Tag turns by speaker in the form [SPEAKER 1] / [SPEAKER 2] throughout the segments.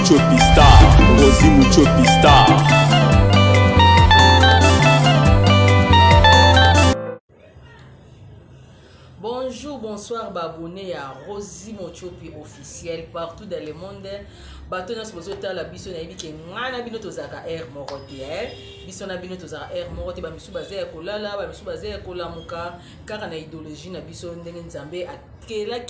[SPEAKER 1] Muchopi Star, Rosie Muchopi Star.
[SPEAKER 2] Bonjour, bonsoir, abonnés à Rosie Muchopi officiel partout dans le monde. Bateau na sponsor la biso na yibike ngana bino tozaka air morote biso na bino tozaka air morote ba misu bazé kolala ba misu bazé kolamuka kaka na idéologie na biso ndenge nzambe akela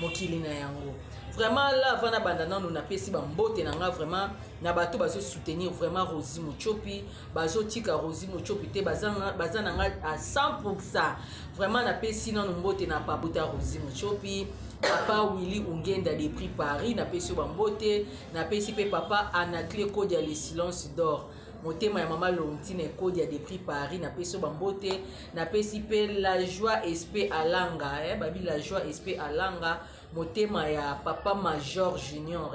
[SPEAKER 2] mokili na yango. Vraiment là avant na bandana nous na pesi ba mbote na nga vraiment na bato bazo soutenir vraiment Rosie Muchopi bazo tika Rosie Muchopi te bazana nga à 100%. Vraiment na pesi na mbote na paputa Rosie Muchopi. Papa Willy Ungenda des prix Paris na pesi bambote na pesi pe papa Anaclé Kodia les silences d'or motema ya mama Lontine Kodia des prix Paris na pesi bambote na pesi pe la joie SP Alanga babi la joie SP Alanga motema ya papa Major Junior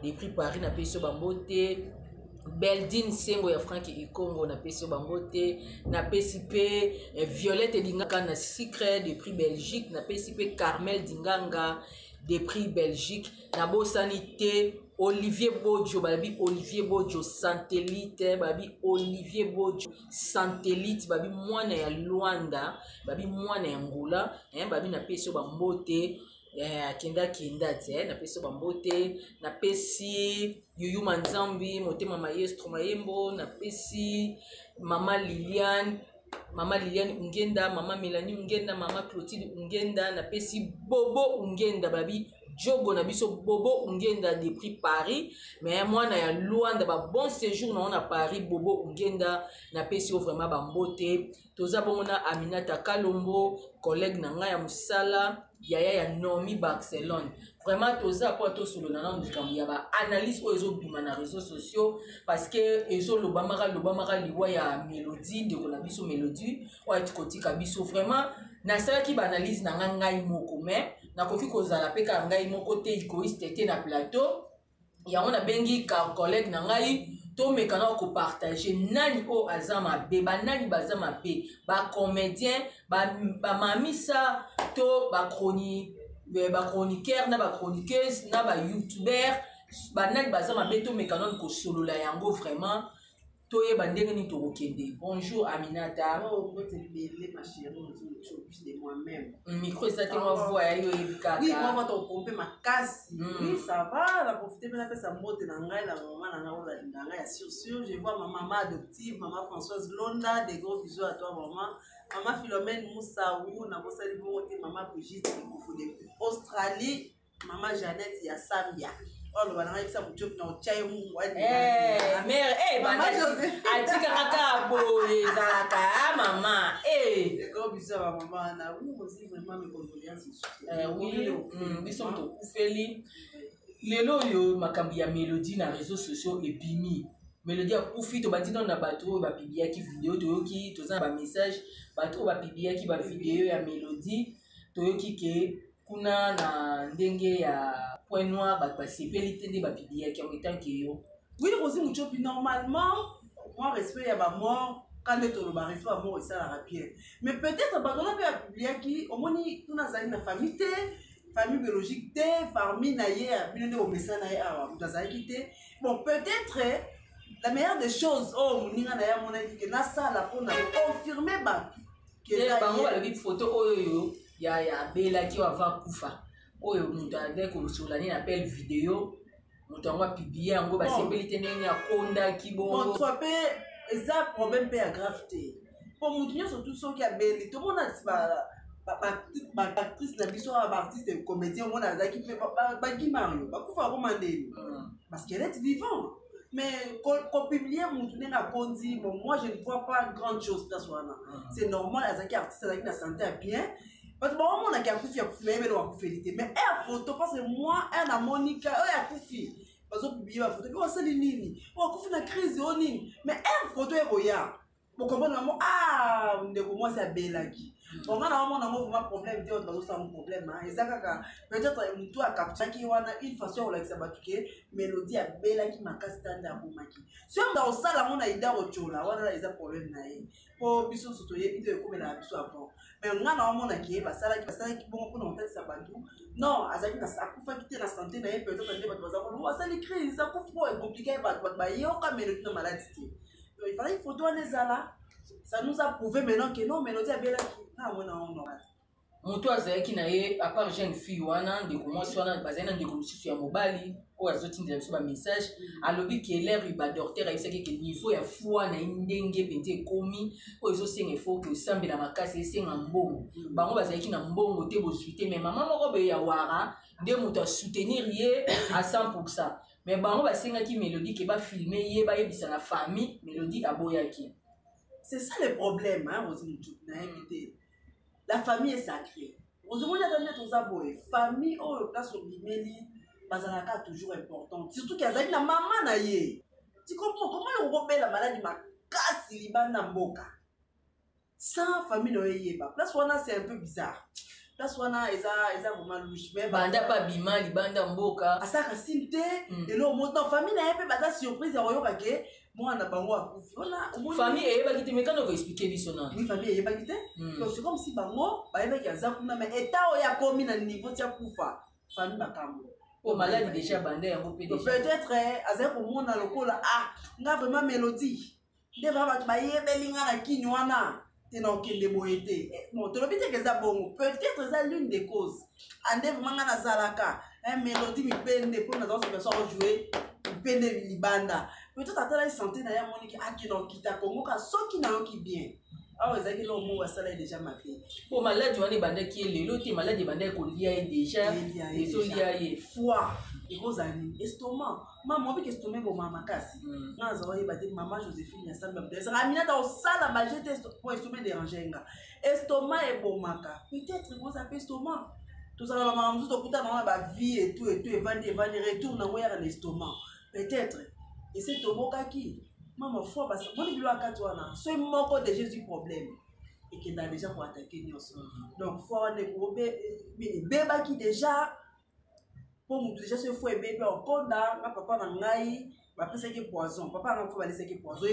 [SPEAKER 2] des prix Paris na pesi bambote Beldine Sengo ya Frank Ikongo na pesi bambote na pesi pe Violette Dinganga na Secret des prix Belgique na pesi pe Carmel Dinganga des prix Belgique na bosanité Olivier Bojo babi Olivier Bojo Satellite babi Olivier Bojo Satellite babi mwana ya Luanda babi mwana ya Ngula babi na pesi bambote kenda te na pesi bambote na pesi Yuyu Manzambi motema maestro mayembo na pesi mama Liliane Ungenda mama Melanie Ungenda mama Clotilde Ungenda na pesi Bobo Ungenda babi Jogo na biso Bobo Ungenda des prix Paris mais moi na ya Luanda ba bon séjour na Paris Bobo Ungenda na pesi vraiment bambote toza bomona Aminata Kalombo collègue na nga ya musala yaya ya Nomi Barcelone vraiment toza po to solo na nando ya ba analyse o ezo bima na réseaux sociaux parce que ezo lobamaka liwa ya Mélodie de ko na biso Mélodie o ati kotika biso vraiment na sala ki ba analyse na ngai moko mais na kofi kozala pe ka ngai moko te égoïste te na plateau ya on a bengi ka collègue na ngai to mekana ko partager nani o azama be ba nani bazama pe ba comédien ba mamisa to ba chroniqueur na ba chroniqueuse na ba youtubeur ba nani bazama be to mekana ko solo la yango vraiment to ye bandenge ni to okende. Bonjour Aminata.
[SPEAKER 3] Oh, vous êtes belle ma chérie, je de moi-même.
[SPEAKER 2] Micro ça te voix ya yo ebika.
[SPEAKER 3] Oui, moi va te pomper ma casse. Oui, ça va, la profiter mais fait sa mode na ngai la maman na nga la ngai sûr je vois ma maman adoptive, maman Françoise Londa, des gros bisous à toi maman. Maman Philomène Moussaou, na bosali bonté maman Brigitte Koufoude. Australie, maman Jeannette ya Zambia. Oh, le banana il s'est mucho na chai mu wadi.
[SPEAKER 2] Mère, maman José. Atika kaka boy, zaka maman.
[SPEAKER 3] Les gros bisous à maman na vous aussi vraiment mes condoléances.
[SPEAKER 2] Oui, bisous to kufeli. Lelo yo makambi ya Mélodie na réseaux sociaux epimi. Mélodie a kufi to bandi na bato ba pibia ki vidéo to yoki to za ba message bato ba pibia ki ba vidéo ya Mélodie to yoki ke kuna na ndenge ya point noir ba sepelité de ba pibia ki en étant que yo.
[SPEAKER 3] Oui, Rosie Muchopi normalement moi respect ya ba mort quand est le respect ba mort ça la rapide. Mais peut-être ba dona ba pibia ki au moni tuna za na famille famille biologique famille na ye bino de omesa na ye awa mutazaki te. Bon peut-être la meilleure des choses oh moninga na ya mona ki na sala pona confirmer ba
[SPEAKER 2] que la bango ba photo oyo ya bela ki wa va kufa oyo mutu ade ko solani na appel vidéo mutu ngwa publier yango ba sepelité ndenge ya konda ki bongo
[SPEAKER 3] bon toi pe eza problème pe ya gravité pour mutu nyonso tout so ki ya beli to mona ba actrice na biso ba artiste comédien mona azaki pe ba ki Mario ba kufa ko mandeli parce qu'elle est vivante. Mais qu'on publie mon kondi, bon, moi je ne vois pas grande chose personnellement. C'est normal, les artistes qui la santé bien. Parce que bon, on a koufi mais on a félité. Mais elle photo parce que moi, elle a Monica, elle a koufi. Parce que publier ma photo, on s'est nini, on a koufi la crise, on nini. Mais elle photo est royale. Vous comprenez, ah, moi c'est Belaki. Bon, on a un problème, on a un problème. Peut-être que tu as capturé une façon de s'abattre, mélodie à Belaki, ma casse standard pour Maki. Si on a un salle, on a une idée au Chola, on a un problème. Pour Bissou Sotoye, il doit comme la Bissou avant. Mais on a un qui est bon pour nous s'abattre. Non, Azaki n'a pas quitté la santé, peut-être que ça l'écrit, ça est compliqué, il y a aucun mélodie de maladie. Il fallait photo les là. Ça nous a prouvé maintenant que non, mélodie a bien là. Ah, non.
[SPEAKER 2] Mon toit, c'est qui n'a à part jeune fille, ou un de comment soit un bazin de comme si tu as mobile, ou à zotin de un message, à l'objet qui est l'air, il va dortir, il sait que niveau est fou, on a une dengue, pente, commis, ou ils ont il faut que ça me la macasse et c'est un bon. Bah, on va dire qu'il n'a bon côté, vous suivez, mais maman, on va bien avoir, de mon soutenir à 100%. Mais bah, on va dire qu'il mélodie qui va filmer, il va y avoir la famille, mélodie à Boyaki.
[SPEAKER 3] C'est ça le problème, hein, la famille est sacrée. Vous avez dit famille, oh, le place au Bimeli, Bazalaka toujours important. Surtout qu'il y a une maman naïe. Tu comprends comment on repère la maladie, ma casse, il va n'amboka. Sans famille, la place où c'est un peu bizarre. Place où on a vraiment louche.
[SPEAKER 2] Banda pas bima, li banda mboka.
[SPEAKER 3] À ça, Racine, et là, mon famille n'a pas de surprise, et on a moi, on a pas moi.
[SPEAKER 2] Famille est pas quitté, mais quand on va expliquer l'histoire.
[SPEAKER 3] Oui, famille est pas quitté. Donc c'est comme si bango, bah il y a zakuna, mais état où il y a commis dans niveau de kufa. Famille bakambo.
[SPEAKER 2] Oh malade déjà bandé un peu déjà.
[SPEAKER 3] Peut-être azek au monde dans le col ah, n'a vraiment mélodie. Des va ba yebelinga na kinywana. Teno kende boyete. Bon, tu le dis que ça bon, peut-être ça l'une des causes. Ande vraiment na zalaka, un mélodie mi pende pour nous autres personnes jouer, pende libanda. Peut-être à la santé d'ailleurs mon qui a qui donc qui t'a comme ça ce qui n'a qui bien. Alors les amis l'homme ou ça est déjà mappé.
[SPEAKER 2] Pour malade on est bandé qui est l'autre malade bandé qu'on lia déjà et so lia est
[SPEAKER 3] foie et vos amis estomac. Maman bi estomac bon maman kasi. Na zawa yebate maman Joséphine ya samba peut-être Amina dans sala ba j'étais pour estomac déranger nga. Estomac est bon maka. Peut-être vous avez estomac. Tout ça maman tout okuta na ba vie et tout et vendre retourne na wera l'estomac. Peut-être. Et c'est Tomoka qui, maman, foi, parce que moi, je dois à c'est mon de Jésus problème. Et qu'il a déjà pour attaquer nous. Donc, foi, on est bébé qui déjà, pour nous, déjà, ce fois, bébé, on compte là, papa n'a ngaï, papa, c'est qui poison. Papa n'a pas laissé qui poison,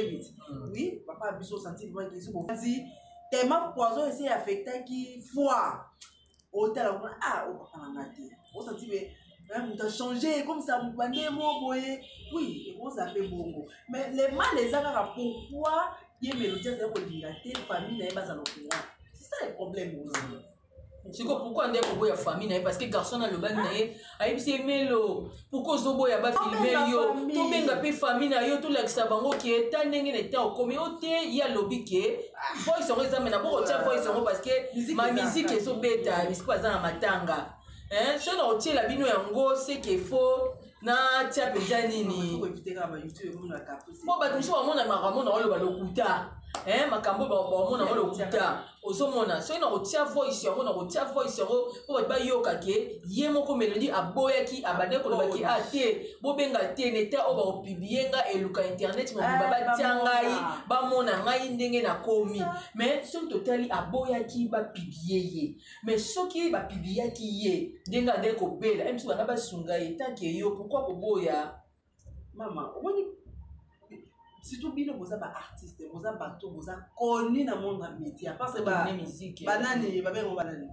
[SPEAKER 3] oui, papa a besoin de sentir qu'il est bon. Si, tellement poison, c'est affecté qui foi. Au tel, ah, oh, papa n'a ngaï. On sentit, mais tu as changé comme ça, vous prenez mon boy. Oui, et vous avez bongo. Mais les mal, les agarres, pourquoi il y a une mélodie de famille n'est pas à l'opinion? C'est ça le problème aussi.
[SPEAKER 2] C'est pourquoi on est pour la famille, parce que garçon a le bain, aïe, c'est mélo. Pourquoi Zobo y a pas filmé yo? Tout bien la famille, yo, tout l'exabango qui est un n'était au communauté, il y a lobby qui est. Faut ils seront examinés, pour autre fois ils seront parce que ma musique est so bêta, mais c'est pas dans matanga. Hein, si on retient la bino yango, c'est qu'il faut na tia peza nini. Bon ba tumso wa mona makambo na walo balokuta. Hein, makambo ba mona walo kuta. Ozomona, so ina retient voice yango na retient voice yango po ba yoka ke ye moko melody aboyaki abade ko baki ate bo benga te neta o ba publier nga eluka internet mo baba tiangai ba mona ngai ndenge na komi. Mais son totali aboyaki ba publier ye. Mais soki ba publier ki ye ndenga de ko bela em so ba sunga eta ke yo pourquoi ko boya
[SPEAKER 3] maman oni surtout bino boza ba artiste boza bato boza connu na monde métier parce que ba musique banani ba bengo banani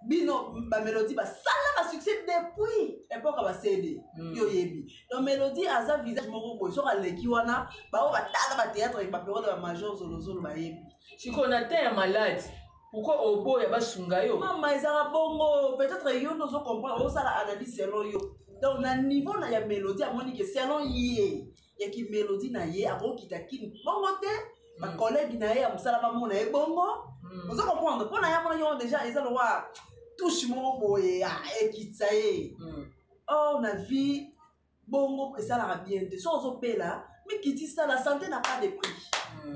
[SPEAKER 3] bino ba mélodie ba sala ba succès depuis époque ba CD yo yebi donc mélodie aza visage moko boy so aleki wana ba o ba tala ba théâtre ba période ba major zolo ba yebi
[SPEAKER 2] si qu'on a un malade pourquoi au boy ba sunga yo
[SPEAKER 3] maman ezara bongo peut-être yo no so comprendre o sala analyse selon yo donc na niveau na ya mélodie a moni que selon yé ya ki mélodie na ye abo kitakini bongo te ba collègue na ye amsala ba mona e bongo vous comprendre pour na ya mona yo déjà ils ont wa touche mon boye a ekitsaye oh na vie bongo et ça la bien de so zo pela mais qui dit ça la santé n'a pas de prix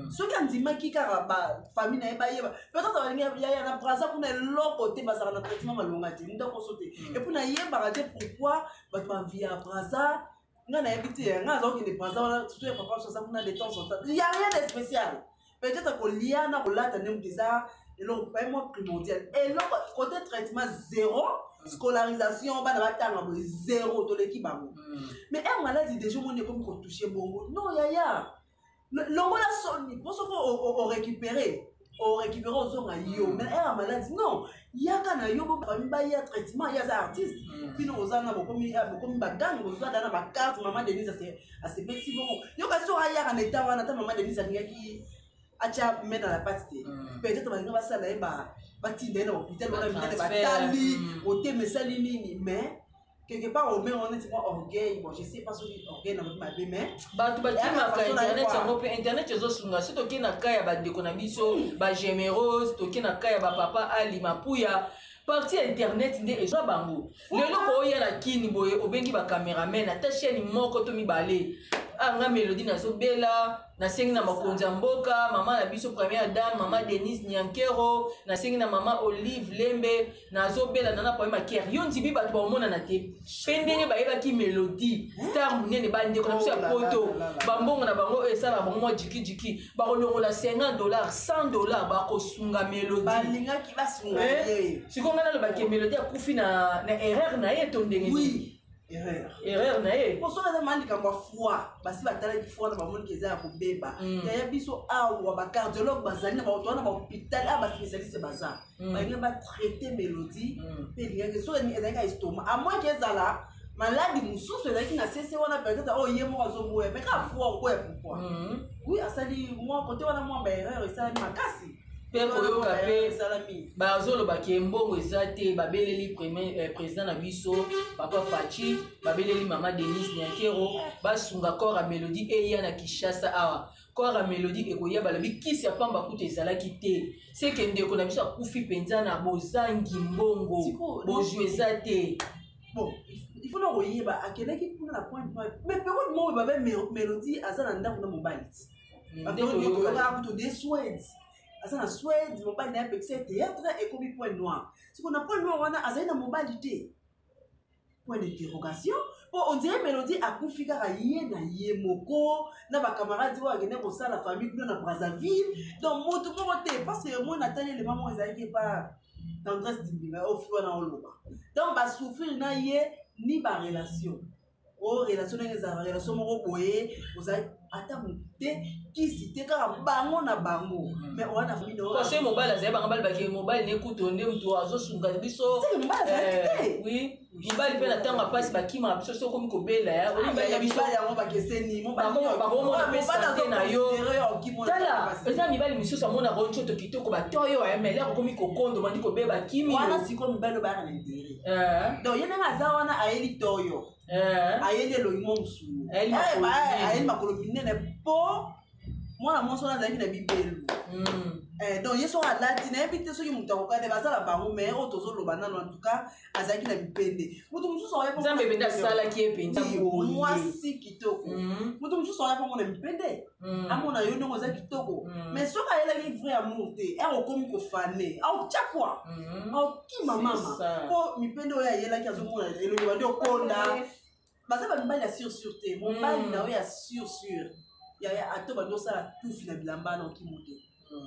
[SPEAKER 3] ceux qui dit maki ka ba famille na ba yeba peut-être il y a na braza pour le côté bazar na traitement malonga ti ndako sauter et pour na yeba raté pourquoi ba vie à braza nga na habité nga zo ki ne braza surtout papa ça pour na de temps en temps il y a rien de spécial peut-être kolia na kolata ndenge eza eloko vraiment primordial eloko côté traitement zéro scolarisation bana batanga boye zéro toleki bango mais un maladie déjà moni comme ko toucher bongo non yaya longo la soni pour ce qu'on récupérer aux yo mais un maladie non yaka na yo ba famille ba ya traitement ya za artiste puis nous osana bokomi bagang osana na ba carte maman Denise assez merci bon yo ka so ya na état wana ta maman Denise ngaki acha mettre dans la pâte peut-être ba ngaba sala ba batinde na hôpital wala peut-être ba tali ote mesali nini mais quelque part on met on est orgueil bon je sais pas si orgueil na ma mais
[SPEAKER 2] bato bakimaka internet yango mpe internet ezosunga so toke na ka ya bandeko na biso bagémérose toke na ka ya bapapa ali mapuya parti ya internet nde ezwa bango lelo kooya na kini boye obengi bacameraman ata chaîne moko to mibale anga Mélodie nazobela nasengi na makonzi ya mboka mama na biso première dame mama Denise Nyankero nasengi na mama Olive Lembe nazobela nana poema Kier yo ndibi bato baomona na te pe ndenge bayebaki Mélodie star munene bandeko na biso ya poto bambongo na bango esala bango mwa jiki bakolongola $50 $100 bakosunga Mélodie
[SPEAKER 3] balingaki basunga
[SPEAKER 2] sikonga nalobaki Mélodie akufi na erreur na ye to ndenge
[SPEAKER 3] oui
[SPEAKER 2] erreur na ye
[SPEAKER 3] pour cela demande comme foi basi batala ki foi na ba monde keza ya kobeba ya biso awa ba cardiologue bazali na ba otona ba hôpital a ba spécialiste baza ba ngi ba traiter Mélodie pe linga que so ni ezaka estomac à moins que ezala maladi mususu ezaki na cesse wana peut-être oh yemo azoboya mais ka foi ko ya pourquoi oui asali moi côté wana moi ba erreur ça makasi
[SPEAKER 2] pe koyoka pe bazolobaki mbongo eza te babeleli président na biso papa Fachi babeleli mama Denise Nyankero basunga corps ya Mélodie eya na Kinshasa awa corps ya Mélodie ekoya balobi kisi ya pamba kuta ezalaki te seke ndeko na biso akufi mpenza na bozangi mbongo bozwi eza te
[SPEAKER 3] bon il faut le oyeba akeleki kuna na point mais période mo babe Mélodie azana ndako na mobile ndeko des Suède asa na Suède mobile na pexé théâtre et comme point noir ce qu'on a point noir wana azana mobilité point d'interrogation bon on dirait Mélodie akufika ka yé na yé moko na ba camarades wa gene ko sala famille kuna na Brazzaville donc moto moko te parce que moi natali les mamans ezaki pas tendresse divine au fond na oloba donc ba souffrir na yé ni ba relation o relation na za relation moko boye oza ata muté qui cité ka bango na bango mais on a famille
[SPEAKER 2] parce que mobile azai bango bal baki mobile ne kutonde mtu azosunga biso oui mobile pe na tanga passe bakima biso so komi kobela ya
[SPEAKER 3] mobile biso ya mo bakeseni mo
[SPEAKER 2] ba pesa na yo tala eza mibali misusu amona roncho to kitoko batoyo ya mele komi kokondo mandi kobeba kimi
[SPEAKER 3] wana siko mibali ba na intérêt donc yena ngaza wana ayeli toyo ayeli loimo musulu ayeli makolopine ne po mwana monso na zaki na bibelu donc yeso alati na ebite soki mutu akokade bazala bango mais oyo tozoloba nano en tout cas azalaki na bipende mutu mosusu
[SPEAKER 2] nzambe bende asalaki epenza
[SPEAKER 3] mwasi kitoko mutu mosusu oya mpongo na bipende amona yo ndongo oza kitoko mais soki ayelaki vrai amour te akokomi kofane aotya kwa aokima mama po mipende oyo ayelaki azomona elongi bandi okonda baza bamibali ya sur te mobali na oyo ya sur ya ato bando sala tufi na bilamba na okimote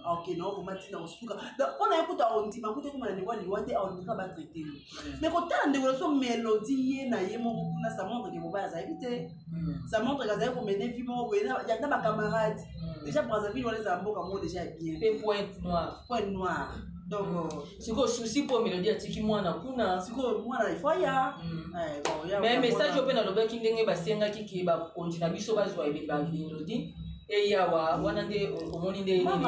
[SPEAKER 3] ok non ko matina osuka on a écouté on dit makuté ko mani wali wate on ka ba traiter mais ko tala ndeko so Mélodie ye na ye mo kuna ça montre que boba za éviter ça montre que za ko mener film mo ya na ba camarades déjà Brazzaville on les a mboka mo déjà bien point noir donc
[SPEAKER 2] siko souci pour Mélodie atiki mwana kuna
[SPEAKER 3] siko mwana ifaya
[SPEAKER 2] bon ya mais message open na lobaki ndenge basenga kiki ba kontina biso bazwa ba Mélodie et yawa wana nde omoni nde nini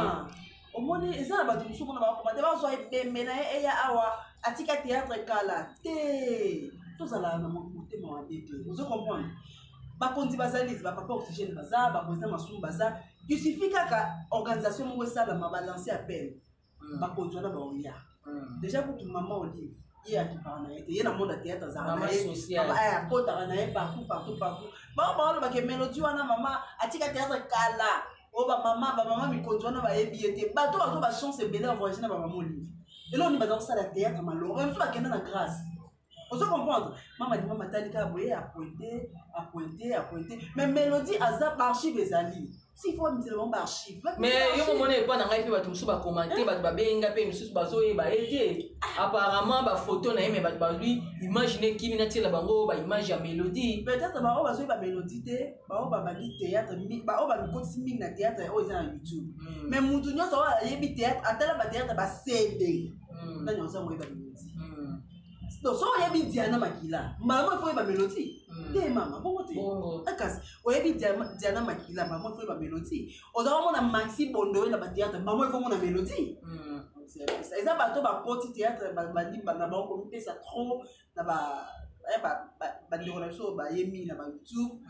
[SPEAKER 3] omoni ezala bato musuku na bakomate bazwa ebembe na ye eya awa atika théâtre kala te tozala na motema wa dete ozo comprendre bakonzi bazali bapapa oxygène baza bakonzi masumu baza il suffit kaka organisation moko esalama balancer appel bakonzi wana baoya déjà pour maman Olive il y a qui parle na été il y a monde à théâtre ça na ya kota na partout ba ke Mélodie wana mama atika théâtre kala o ba mama mikonzi wana ba ebiete ba to ba chance belé voyager na ba maman Olive et là on va dans ça la théâtre malheureux même pas kenda na grâce On se comprendre. Maman dit maman Talika boye à pointer. Mais Mélodie azap archive ezali. S'il faut me dire bon archive.
[SPEAKER 2] Mais yo moment n'est pas dans ngai ba tumsu ba commenter ba benga pe mususu bazoye ba aider. Apparemment ba photo na mais ba lui imaginer qui mina tela bango ba image ya Mélodie.
[SPEAKER 3] Peut-être ba o bazoye ba Mélodie te, ba o ba bali théâtre, ba o ba mikoti mingi na théâtre o eza na YouTube. Mais mutu nyonso wa yebi théâtre, atala ba théâtre ba CD. Na nyonso mo ba Mélodie. Donc so yebi Diana Makila, maman faut ba Mélodie. Te maman, bon côté. Akas, o yebi Diana Makila, maman faut ba Mélodie. O za mo na Maxi Bondo na ba théâtre, maman faut mo na Mélodie. C'est ça ba to ba petit théâtre ba ndi ba na ba ko mpe ça trop na ba ba ndi ko na so ba yemi na ba YouTube.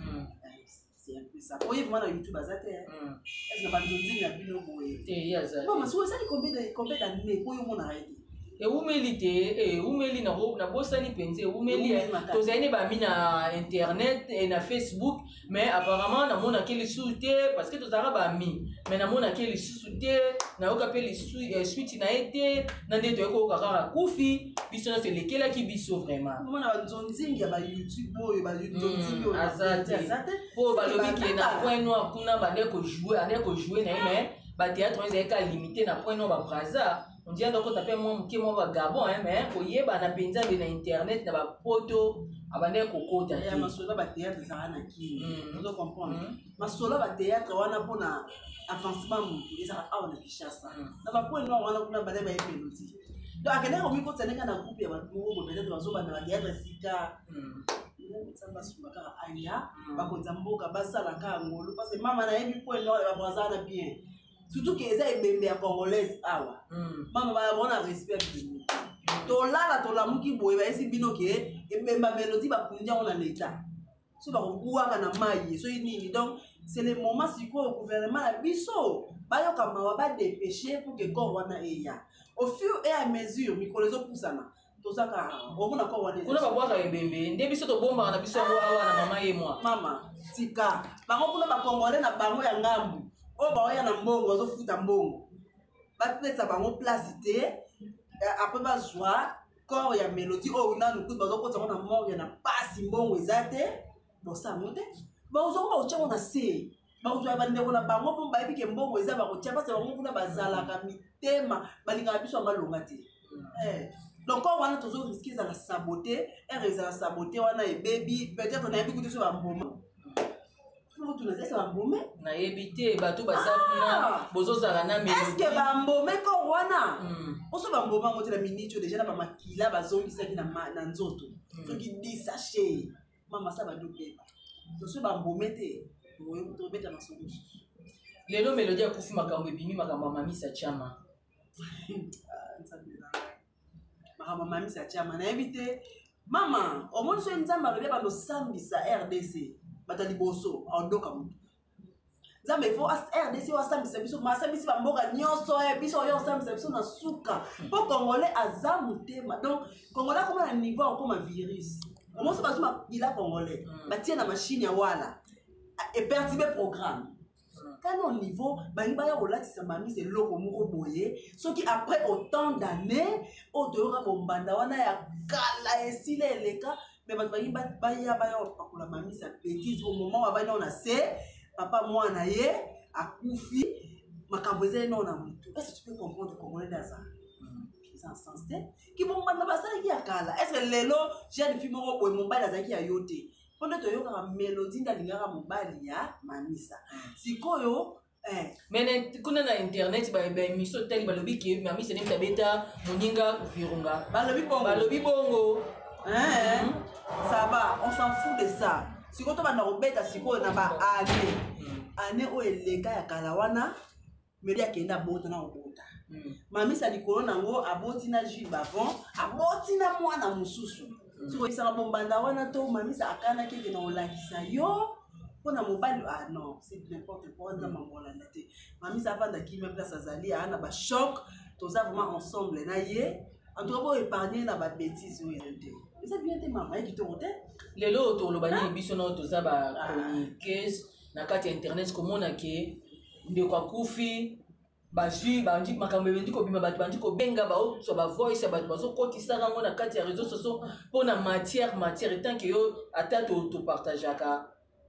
[SPEAKER 3] C'est un peu ça. Oye vraiment na YouTube azate. Est-ce que ba ndonzi na bino boye?
[SPEAKER 2] Te yaza.
[SPEAKER 3] Bon, mais so ça combien d'années pour yo mo na arrêter?
[SPEAKER 2] Et umeli te umeli na bosani penze umeli tozani ba mina internet et na Facebook mais apparemment na mona ke lisute parce que tozara ba mi mais na mona ke lisute na oka pe suite na été na ndeto ko kaka kufi biso na selekela ki biso vraiment
[SPEAKER 3] mona ba nzonzingi ba YouTube boyo ba nzonzingi yo
[SPEAKER 2] azate po ba lobi ke na point noir kuna ba ndeko jouer na mais ba théâtre ils ka limité na point noir ba braza. On dit donc tapé moi qui moi va Gabon mais koye ba na penza na internet na ba poto abane kokota
[SPEAKER 3] ya masola ba théâtre ça na ki vous comprendre masola ba théâtre wana pona avancement eza awa na Kinshasa na ba point noir wana kuna ba ba Mélodie donc akene ko mi ko tseneka na groupe ya ba ngo peut-être bazo ba na théâtre sika samba sumaka aya ba ko zamboka basala ka ngolo parce que mama na yebi point noir ba brazana bien. Surtout que ça est bébé congolaise awa maman ba bona respect bino to lala to la muki boye ba esi bino ke ebemba Mélodie ba kunja on na l'état so ba kuwa kana mayi so nini donc c'est le moment siko au gouvernement la biso ba yo kama ba dépêcher pour que corps wana eya au fur et à mesure mikolezo pusana to saka o mona ko wana
[SPEAKER 2] kuna ba bwaka ebembe nde biso to bomba na biso awa na mama ye moi
[SPEAKER 3] mama tika ba kuna ba congolais na bango ya ngambu. Oh bah ya na mbongo zo futa mbongo ba pesa bango place te après ba joie corps ya Mélodie oh na nous ba zo kota na morgue na pasi mbongo ezate bo sa monte ba zo ba ocha na se ba zo ba ndeko na bango po ba ebike mbongo eza ba kocha parce bango kuna bazala ka mitema balinga biso malonga te donc quand on a toujours risqué ça la saboter et ça saboter wana e baby peut-être on a écouté sur un moment.
[SPEAKER 2] Na ebité bato basapina bozozala na Mélodie.
[SPEAKER 3] Est-ce que bambome ko wana oso bamboma ngoti la minute déjà na ba makila bazongisa ki na nzoto soki disaché mama sa ba dobeba to so bambome te oyo to beta na solo
[SPEAKER 2] lelo Mélodie akufi makambo ebimi makambo mami sa chama
[SPEAKER 3] mami sa chama na ebité mama o monso nzamba lobe ba no sambisa RDC batali boso ondoka mutu nzambe fo RDC wa sambisa biso ma sambisa mboka nyonso biso yo sambisa biso na suka po congolais azamu tema donc congolais comme un niveau comme un virus au moins ça va il a congolais batie na machine ya wala et perturber programme quand au niveau ba ya olatisa mami c'est loko moko boye ce qui après autant d'années odora bombanda wana ya kala esile eleka. Mais baya pakula mami sa bêtise au moment où on a c'est papa moi na ye akufi makambo ezali non na mutu. Est-ce que tu peux comprendre comment on est dans ça? C'est un sens qui bon banda basala ki akala. Est-ce que lelo j'ai des films au mobile azaki ya yote. Pendant to yo ka Mélodie ndalingaka mobile ya mamisa. Sikoyo
[SPEAKER 2] mais kuna na internet ba émission tel balobi ki mami se nemta beta moninga virunga balobi bongo ça va, on s'en fout de ça. Si quand on va dans le bête, si on a pas année où les gars à Kalawana, mais il y a qui est d'abord dans le bota. Mami ça dit qu'on a un abotina jus bavon, abotina moi na mususu. Si on s'en bon bandawana to, mami ça a kana qui est dans la kisa yo. On a mobile ah non, c'est n'importe quoi dans ma molanate. Mami ça va d'aki même place à Zali, ah na ba choc, tout ça vraiment ensemble na yé. En tout cas pour épargner na ba bêtise où il était. Ça vient de maman qui te rote. Les lots le bani biso no to za ba chroniqueuse na kati internet comme on a ke ndeko akufi bazwi bandi makambo bendi ko bima bato bandi ko benga ba o so ba voice bato bazo kotisa rango na kati ya réseaux sociaux pona matière tant que yo ata to partageaka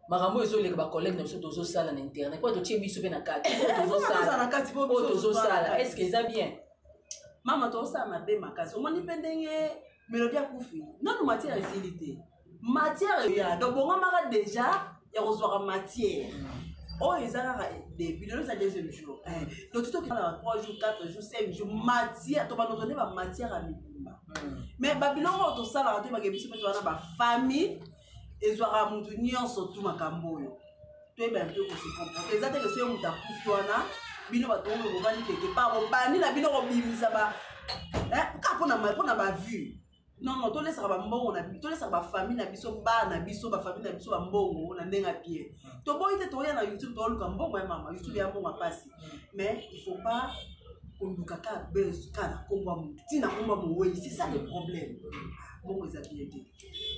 [SPEAKER 2] makambo ezo leka ba collègue na biso tozo sala na internet quoi to tie biso be na kati tozo sala est-ce que ça bien
[SPEAKER 3] mama to sa mabe makasi omoni pendenge Mélodie akufi non matière esilité matière ya donc bonga maka déjà ya reçoit matière. Oh, ils ont depuis le deuxième jour. Donc, tout le temps, 3 jours, 4 jours, 5 jours, matière, tu vas nous donner ma matière à minimum. Mais Babylone, tout ça, là, tu vas gagner ma famille, et tu vas monter surtout ma camboyo. Tu es bien peu aussi comprendre. Les autres, c'est un ta poufiona, bino va tomber au vani quelque part, au bani, la bino au bimi, ça va. Pour ma vue. Non, non, tous les sabambons, tous les famille na biso ba na biso ba famille na biso mbongo na ndenga pied. To boy te toya na YouTube to luka mbongo ya mama, YouTube ya mbongo pasi. Mais il faut pas qu'on luka ka buzz kana komba mutina komba mowe, c'est ça le problème. Bon les habiletés.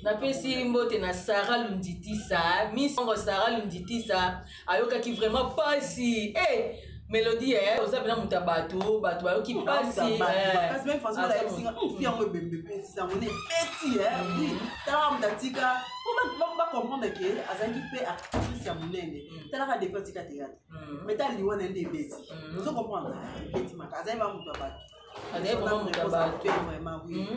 [SPEAKER 2] Na pesi mbote na Sarah Lunditisa, Miss Sarah Lunditisa, ayoka ki vraiment pasi. Eh Mélodie oza bina mutabato bato bayo ki pasi
[SPEAKER 3] parce même façon la singa fiango bembe ça on est petit tala mutatika pour pas comprendre que azangi pe actrice ya munene tala ka dépense ka théâtre mais tala liwana ndé besi vous comprendre petit maka azangi ba mutabato
[SPEAKER 2] azangi vraiment mutabato
[SPEAKER 3] vraiment oui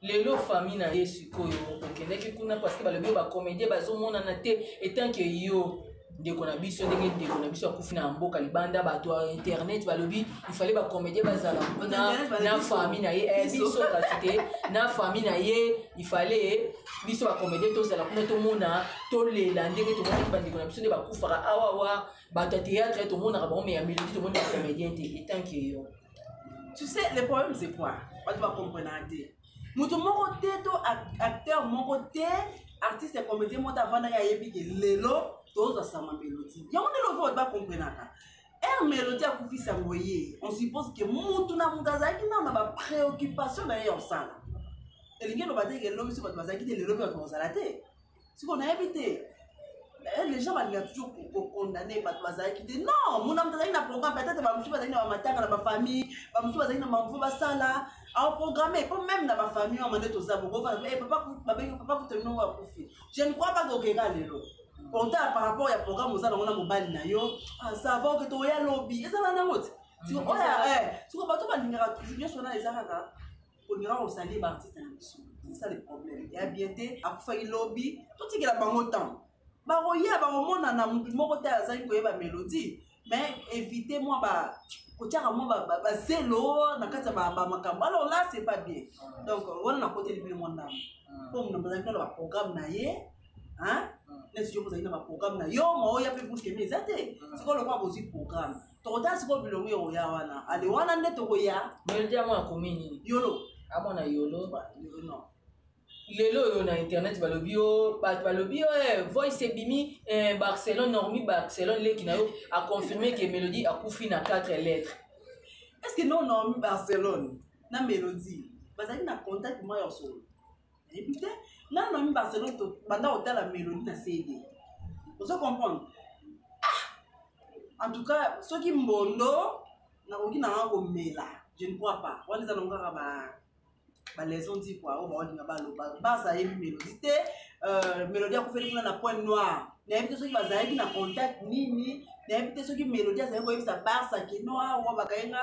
[SPEAKER 2] lelo famille na yesu koyo okendeki kuna parce que balobi ba comédien bazomona na te etant que yo ndeko na biso ndenge ndeko na biso akufi na mboka libanda bato internet balobi il fallait ba comédien bazala na famille na ye biso kasi na famille na ye il fallait biso ba comédien tozala kuna tomona tolela ndenge tomona bandeko na biso nde bakufaka awawa bato ya théâtre tomona bango mais ya mélodie tomona ba comédien te etant que yo
[SPEAKER 3] tu sais le problème c'est quoi bato ba comprendre te mutu moko te to acteur moko te artiste et comédien mota vanda ya yebi ke lelo toza sama Mélodie yango ndelo vo ba comprendre Mélodie akufisa ngoye on suppose que mutu na mutazaki na ba préoccupation na yo sala elingi lo bateke lo biso bato bazaki te lelo bato bazala te siko na éviter les gens vont toujours condamner bato bazaki te non muna mutazaki na programme peut-être ba musu bazaki na matanga na ba famille ba musu bazaki na mambo basala au programme pas même dans ma famille on m'a dit tout ça bon papa terminer wa kufi je ne crois pas que okeka lelo pourtant par rapport à programme aux on a mobile na yo ça va que to ya lobby et ça va na mot si on si on bato balingara toujours sur na les araka on ira au salir artiste na biso c'est ça le problème et habileté akufa lobby tout ce qui la bango temps ba roya ba mona na mutu moko te azali ko yeba Mélodie mais évitez-moi ba kotiaka mo ba zelo na kati ba makambo alors là c'est pas bien donc on a côté le monde là pour nous bazali na programme na ye hein n'est-ce que vous avez na programme na yo mo ya pe bouche que mais zate c'est quoi le quoi aussi programme to ta c'est quoi bilongo yo ya wana ale wana nde to ya
[SPEAKER 2] Mélodie mo komini
[SPEAKER 3] yolo
[SPEAKER 2] amona yolo
[SPEAKER 3] non
[SPEAKER 2] lelo yo na internet balobi voice bimi Barcelone normi Barcelone leki na yo a confirmé que Mélodie a coufi na 4 lettres.
[SPEAKER 3] Est-ce que non normi Barcelone na Mélodie bazali na contact moi yo solo et puis na normi Barcelone to banda hotel la Mélodie na CD vous comprendre en tout cas ceux qui mbondo na koki na ko mela je ne crois pas on les allongara ba les on dit quoi on va dire ba ça y Mélodie Mélodie a fait na point noir na éviter ceux qui bazali na contact nini na éviter ceux qui Mélodie ça ko ça Barça qui noir on va kainga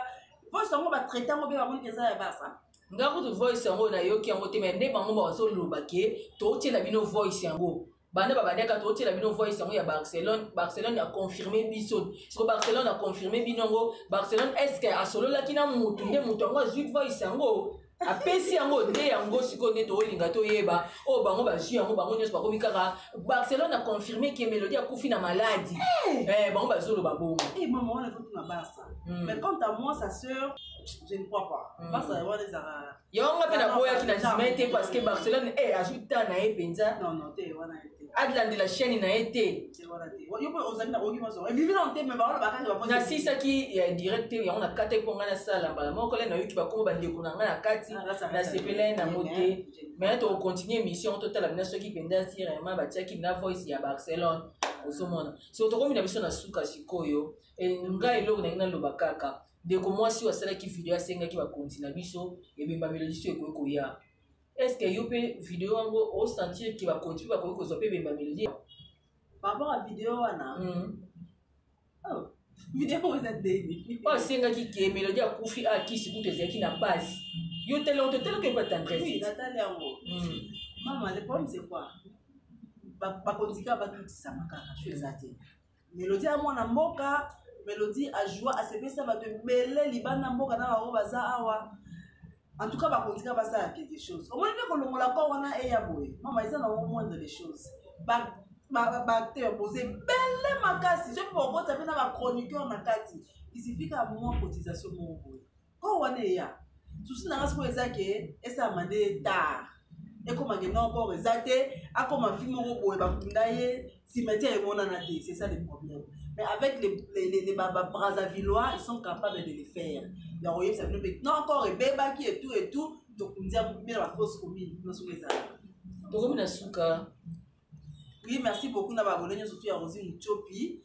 [SPEAKER 3] voice on va traiter on va moni que ça Barça
[SPEAKER 2] ngako to voice yango na yoki yango te mais nde bango ba so loba ke to tiela bino voice yango banda babandaka to tiela bino voice yango ya Barcelone a confirmé biso parce que Barcelone a confirmé binongo Barcelone est-ce que a solo la kina mutu nde mutu yango azwi voice yango apesi yango nde yango siko nde tolinga toyeba o bango bazwi yango bango nyonso bakomi kaka Barcelone a confirmé que Mélodie akufi na maladie bango bazoloba bongo
[SPEAKER 3] maman on a fait na Barça mais quant à moi sa sœur je ne crois pas Barça wa les ara
[SPEAKER 2] yonga pe na boya kina jimete parce que Barcelone ajuta na epenza
[SPEAKER 3] non te wana te
[SPEAKER 2] adland la chaîne na été
[SPEAKER 3] wana te yo po ozali na oki maso bibi na te mais ba bakanga ba
[SPEAKER 2] na sisa ki direct yango na kate ko ngana sala mbala moko le na yuki bakomo bandeko na ngana kati na sepela na moté mais to continuer mission total na soki penda si vraiment batiaki na voice ya Barcelone osomona so to komi na biso na suka sikoyo ngai eloko na ngina loba kaka ndeko mwasi asalaki video asengaki bakonzi na biso ebemba melodi so ekoki koya. Est-ce que yo mpe video yango osentir ke bakonzi mpe bakoki kozwa mpe ebemba melodi
[SPEAKER 3] par rapport à vidéo wana vidéo eza ndeni
[SPEAKER 2] oyo asengaki ke melodi akufi akisi kutu ezalaki na base yo totelaka epa tendresse
[SPEAKER 3] natali yango mama le problème c'est quoi bakonzika batutisama kaka so eza te melodi ya mwana mboka melodi ajoua asepesa bato ebele libanda mboka na bango baza awa en tout cas bakonzika basala quelque chose omoni mpe kolongola ko wana eya boye mama eza na moindre des choses baacteur boze ebele makasi so mpo okota mpe na bachroniqueur na kati isifika mwa cotisation moko boye ko wana eya susi nanga sikoyo eza ke esala nde tard ekomake na encore eza te akoma fi moko boye bakunda ye cimetière emonana te, c'est ça le problème. Mais avec les Brazzavillois, ils sont capables de le faire. Non encore et bébé qui et tout donc on dit bien la fausse commune nous sommes les
[SPEAKER 2] Suka.
[SPEAKER 3] Oui, merci beaucoup na babonné surtout à Rosie Muchopi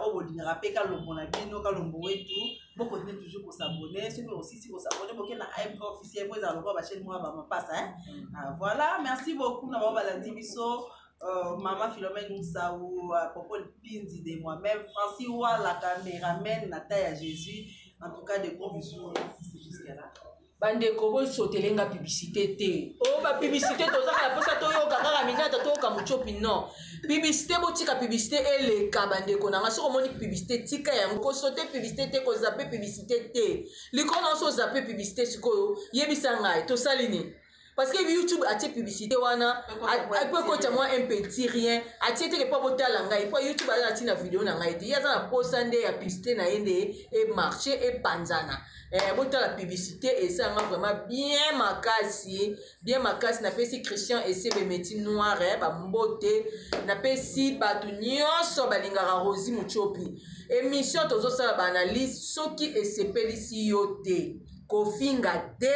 [SPEAKER 3] au Bolingara Peka Lombonabino Kalombo et tout. Bon continuez toujours pour s'abonner, ceux qui aussi si vous s'abonner pour qu'il y ait un AMK officiel pour les allonger ma chaîne moi ma passe hein. Voilà, merci beaucoup na baba la diviso Maman Philomène Moussa ou Popo Pinzi de moi-même Francis Wa la caméraman Nathalie Jésus en tout cas des gros bisous jusqu'à là.
[SPEAKER 2] Bande kobo sotelenga publicité te. Oh ba publicité tozaka la posa to yo kaka minata to ka Muchopi non. Publicité botika publicité ele ka bande ko nanga soko moni publicité tika ya ko sote publicité te ko zappe publicité te. Likona so zappe publicité sikoyo yebisa ngai to salini. Parce que YouTube a tes publicité wana a peut coacher moi un petit rien a tes que pas botter la ngai pour YouTube a tina vidéo na ngai ya za na postande ya publicité na yende et marché et panzana botter la publicité et ça vraiment bien makasi na pesi Christian et c'est métier noir ba mbote na pesi batu nyonso balingara Rosie Muchopi émission tozo sala ba analyse soki esepelisi yo te kofinga te.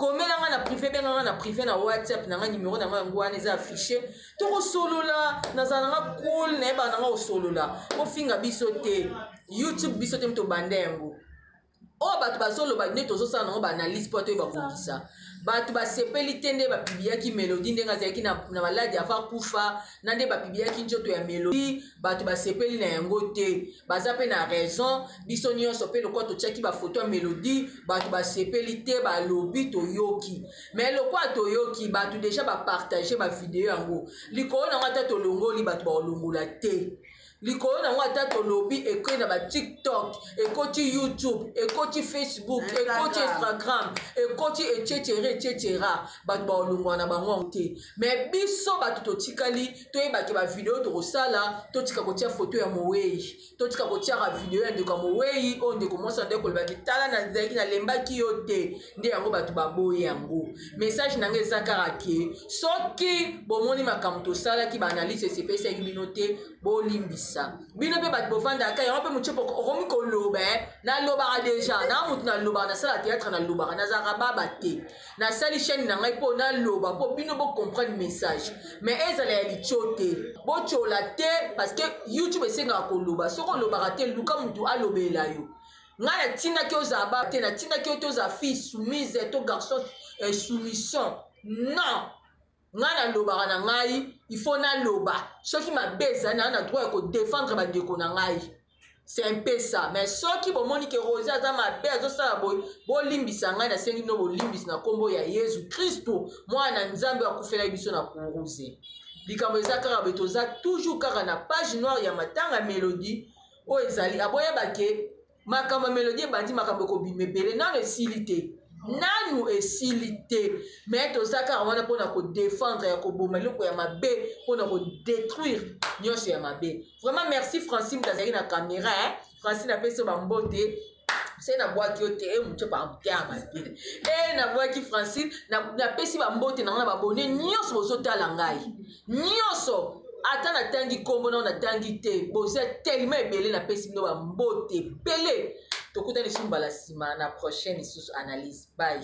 [SPEAKER 2] Comme na privé benga na privé na WhatsApp na numéro na ngwana eza affiché to solola na zana cool na ba na solola ko finga biso te YouTube biso te mto bandengo o batu basolo ba neto zo sa na ba analyse po to ba kongisa batu ba sepeli tende ba bibia ki melody ndenga zaki na maladi afa kufa na nde ba bibia ki njoto ya melody batu ba sepeli na yango te baza pe na raison biso nyonso pe lokwa to chaki ba photo ya melody batu ba sepeli te ba lobi to yoki mais lokwa to yoki batu déjà ba partager ba vidéo yango likolo na ngata to longoli batu ba longola te likolo na ngata to lobby ekoi na ba TikTok ekoti YouTube ekoti Facebook ekoti Instagram ekoti etc batu ba olongwa na bango te mais biso batu to tikali to yeba ke ba vidéo to kosala to tika kotia photo ya Moweyi to tika kotia ka vidéo ya ndeko Moweyi o ndeko mosa ndeko ba kitala na zeki na lembaki yo te nde yango batu ba boye yango message na ngeza karake soki bomoni makambo to sala ki ba analyse CPS ki binote bo limbisa bino pe bat bovanda ka yango pe Muchopi okomi ko loba na loba déjà na mutu na loba na sala théâtre na loba na zaka baba te na sali chaîne na ngai po na loba po bino bo comprendre message mais ezala ya lichote bo chola te parce que YouTube esenga ko loba soko loba te luka mutu alobela yo ngana tina ki ozaba te na tina ki oza fille soumise to garçon soumission non ngana loba na ngai il faut na loba soki mabeza na droit ko défendre bandeko na ngai c'est un peu ça mais soki bomoni ke Rosie aza mabeza sala boy bo limbisa ngai na sengi no bo limbisa na kombo ya Yesu Kristo mwana nzambe akufela biso na kuruze likambo ezaka betoza toujours kaka na page noire ya matanga Melody o ezali aboya bake makambo Melody bandi makambo ko bimebele na esilité nanu esilité mais tozaka wana pona ko défendre ya ko boma loko ya mabe pona ko détruire nyonso ya mabe. Vraiment merci Francine Tazaki na caméra Francine a peso bambote c'est na boaki ote Muchopi amtiama na boaki Francine na pesi bambote na babone nyonso bozotala ngai nyonso ata na tangi kombo na tangi te boza tellement ebele na pesi bino bambote pele tokutani sumbala sima na prochaine sous analyse bye.